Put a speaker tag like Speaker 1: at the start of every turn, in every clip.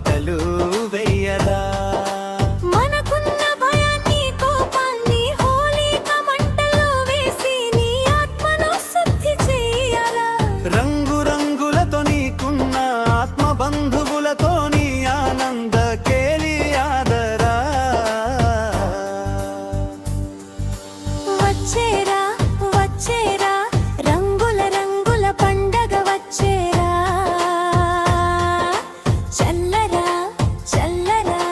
Speaker 1: బాటలు వెయ్యరా.
Speaker 2: మనకున్న భయాన్ని కోపాన్ని హోలీక మంటలో వేసి నీ ఆత్మను శుద్ధి చెయ్యరా.
Speaker 1: రంగురంగులతో నీకున్న ఆత్మ బంధువులతో నీ ఆనంద కేలి ఆదరా.
Speaker 2: వచ్చేరా వచ్చేరా రంగుల రంగుల పండగ వచ్చేరా. చల్లరా చల్లరా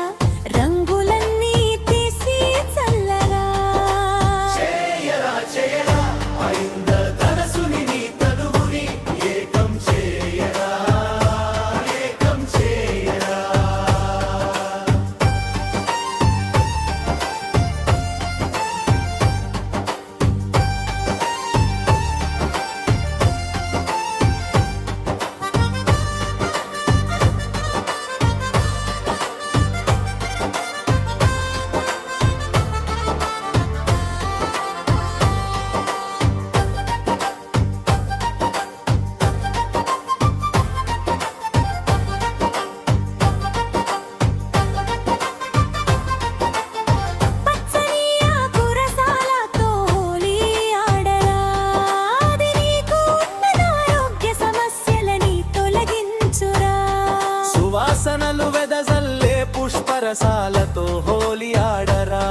Speaker 2: రంగులన్నీ తీసి చల్లరా.
Speaker 1: చేయరా చేయరా అయింద తనసుని నీ తనువుని ఏకం చేయరా, ఏకం చేయరా.
Speaker 2: పచ్చని ఆకురసాలతో హోలీ ఆడరా. అది నీకు ఉన్న ఆరోగ్య సమస్యలని తొలగించురా.
Speaker 1: సువాసనలు వెదజల్లే పుష్పరసాలతో హోలీ ఆడరా.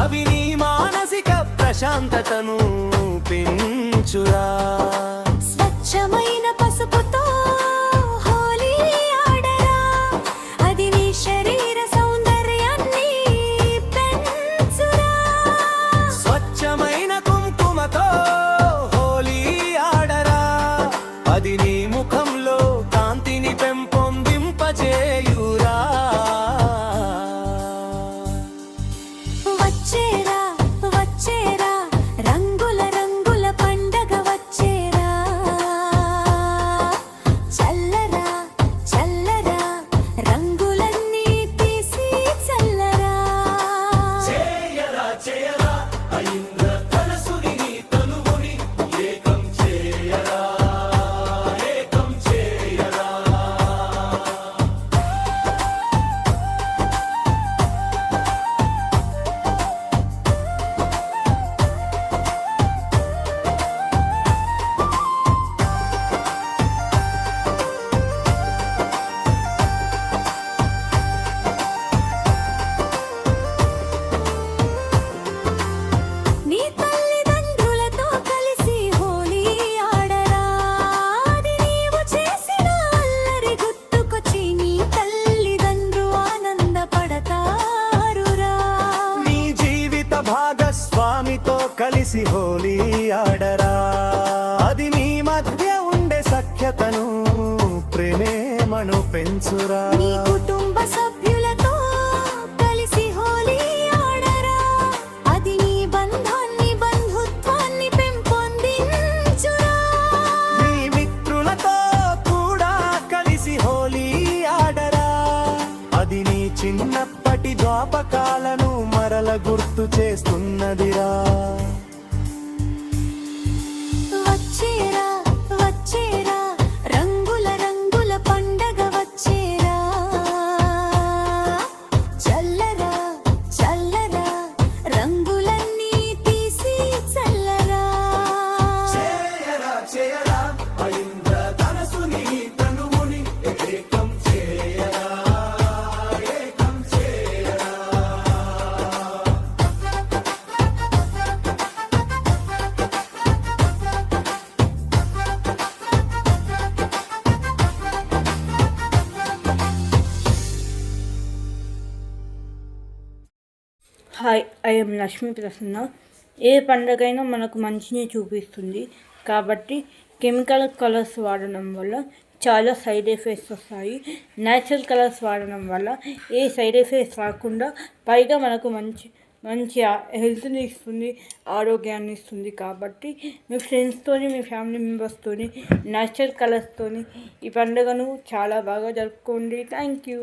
Speaker 1: అవి నీ మానసిక ప్రశాంతతను పెంచురా.
Speaker 2: స్వచ్ఛమైన పసుపుతో హోలీ ఆడరా. అది నీ శరీర సౌందర్యాన్ని పెంచురా.
Speaker 1: స్వచ్ఛమైన కుంకుమతో హోలీ ఆడరా. అది నీ ముఖంలో కాంతిని పెంపొందింపజేయురా.
Speaker 2: వచ్చేరా వచ్చేరా రంగుల రంగుల పండగ వచ్చేరా. చల్లరా చల్లరా రంగులన్నీ తీసి చల్లరా.
Speaker 1: చేయరా చేయరా అయింద్ర తనసుని నీ తనువుని ఏకం చేయరా, ఏకం చేయరా.
Speaker 2: నీ తల్లిదండ్రులతో కలిసి హోలీ ఆడరా. అది నీవు చేసిన అల్లరి గుర్తుకొచ్చి నీ తల్లిదండ్రు ఆనందపడతారురా.
Speaker 1: నీ జీవిత భాగస్వామితో కలిసి హోలీ ఆడరా. అది నీ మధ్య ఉండే సఖ్యతను ప్రేమను పెంచురా.
Speaker 2: నీ కుటుంబ సభ్యులతో కలిసి హోలీ ఆడరా. అది నీ బంధాన్ని బంధుత్వాన్ని పెంపొందించురా.
Speaker 1: నీ మిత్రులతో కూడా కలిసి హోలీ ఆడరా. అది నీ చిన్నప్పటి జ్ఞాపకాలను మరల గుర్తు చేస్తున్నదిరా.
Speaker 2: వచ్చేరా వచ్చేరా రంగుల రంగుల పండగ వచ్చేరా. చల్లరా చల్లరా రంగులన్నీ తీసి చల్లరా.
Speaker 1: చేయరా చేయరా అయింద్ర తనసుని తనువుని ఏకం చేయరా, ఏకం చేయరా.
Speaker 3: Hi, I'm Lakshmi Prasanna. ఏ పండగైనా మనకు మంచిని చూపిస్తుంది కాబట్టి కెమికల్ కలర్స్ వాడడం వల్ల చాలా సైడ్ ఎఫెక్ట్స్ వస్తాయి. న్యాచురల్ కలర్స్ వాడడం వల్ల ఏ సైడ్ ఎఫెక్ట్స్ రాకుండా పైగా మనకు మంచి హెల్త్ని ఇస్తుంది, ఆరోగ్యాన్ని ఇస్తుంది. కాబట్టి మీ ఫ్రెండ్స్తోని, మీ ఫ్యామిలీ మెంబర్స్తోని న్యాచురల్ కలర్స్తోని ఈ పండుగను చాలా బాగా జరుపుకోండి. Thank you.